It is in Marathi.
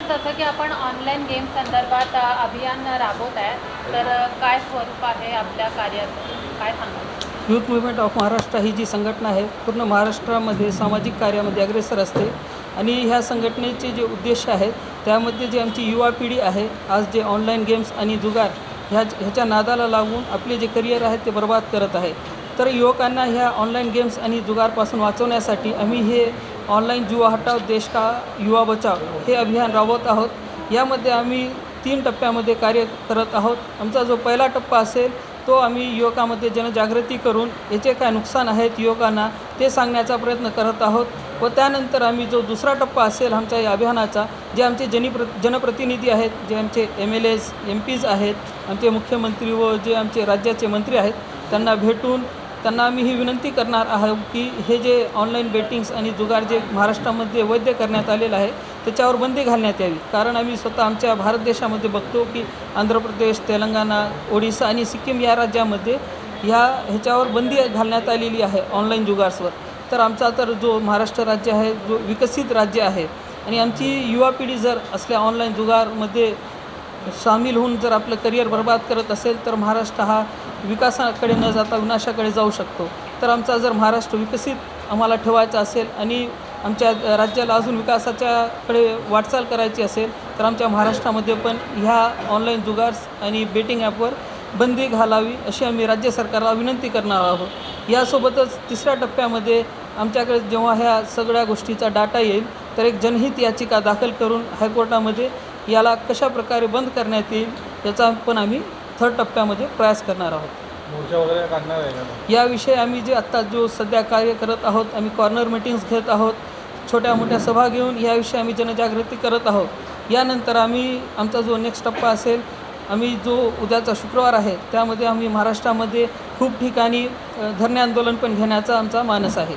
जसं की आपण ऑनलाईन गेम संदर्भात अभियान राबवत आहे, तर काय स्वरूप आहे आपल्या कार्याचं? काय सांगाल? यूथ मुवमेंट ऑफ महाराष्ट्र ही जी संघटना आहे पूर्ण महाराष्ट्रामध्ये सामाजिक कार्यामध्ये अग्रेसर असते आणि ह्या संघटनेचे जे उद्देश आहेत त्यामध्ये जे आमची युवा पिढी आहे आज जे ऑनलाईन गेम्स आणि जुगार ह्याच्या नादाला लागून आपले जे करिअर आहेत ते बर्बाद करत आहे. तर युवकांना ह्या ऑनलाईन गेम्स आणि जुगारपासून वाचवण्यासाठी आम्ही हे ऑनलाईन जुवा हटाव देश का युवा बचाव हे अभियान राबवत आहोत. यामध्ये आम्ही 3 टप्प्यामध्ये कार्य करत आहोत. आमचा जो पहिला टप्पा असेल तो आम्ही युवकांमध्ये जनजागृती करून याचे काय नुकसान आहेत युवकांना ते सांगण्याचा प्रयत्न करत आहोत व त्यानंतर आम्ही जो दुसरा टप्पा असेल आमच्या या अभियानाचा, जे आमचे जनप्रतिनिधी आहेत, जे आमचे MLAs MPs आहेत, आमचे मुख्यमंत्री व जे आमचे राज्याचे मंत्री आहेत त्यांना भेटून त्यांना आम्ही ही विनंती करणार आहोत की हे जे ऑनलाईन बेटिंग्स आणि जुगार जे महाराष्ट्रामध्ये वैध करण्यात आलेलं आहे त्याच्यावर बंदी घालण्यात यावी. कारण आम्ही स्वतः आमच्या भारत देशामध्ये बघतो की आंध्र प्रदेश, तेलंगणा, ओडिसा आणि सिक्कीम या राज्यामध्ये ह्याच्यावर बंदी घालण्यात आलेली आहे ऑनलाईन जुगार्सवर. तर आमचा तर जो महाराष्ट्र राज्य आहे जो विकसित राज्य आहे आणि आमची युवा पिढी जर असल्या ऑनलाईन जुगारमध्ये सामील होऊन जर आपलं करिअर बर्बाद करत असेल तर महाराष्ट्र हा विकासाकडे न जाता विनाशाकडे जाऊ शकतो. तर आमचा जर महाराष्ट्र विकसित आम्हाला ठेवायचा असेल आणि आमच्या राज्याला अजून विकासाच्याकडे वाटचाल करायची असेल तर आमच्या महाराष्ट्रामध्ये पण ह्या ऑनलाईन जुगार्स आणि बेटिंग ॲपवर बंदी घालावी अशी आम्ही राज्य सरकारला विनंती करणार आहोत. यासोबतच तिसऱ्या टप्प्यामध्ये आमच्याकडे जेव्हा ह्या सगळ्या गोष्टीचा डाटा येईल तर एक जनहित याचिका दाखल करून हायकोर्टामध्ये याला कशा प्रकारे बंद करण्यात येईल याचा पण आम्ही 3rd टप्प्यामध्ये प्रयास करणार आहोत. मोर्चा वगैरे काढणार आहे का? याविषयी आम्ही जे आत्ता जो सध्या कार्य करत आहोत, आम्ही कॉर्नर मीटिंग्स घेत आहोत, छोट्या मोठ्या सभा घेऊन याविषयी आम्ही जनजागृती करत आहोत. यानंतर आम्ही आमचा जो नेक्स्ट टप्पा असेल, आम्ही जो उद्याचा शुक्रवार आहे त्यामध्ये आम्ही महाराष्ट्रामध्ये खूप ठिकाणी धरणे आंदोलन पण घेण्याचा आमचा मानस आहे.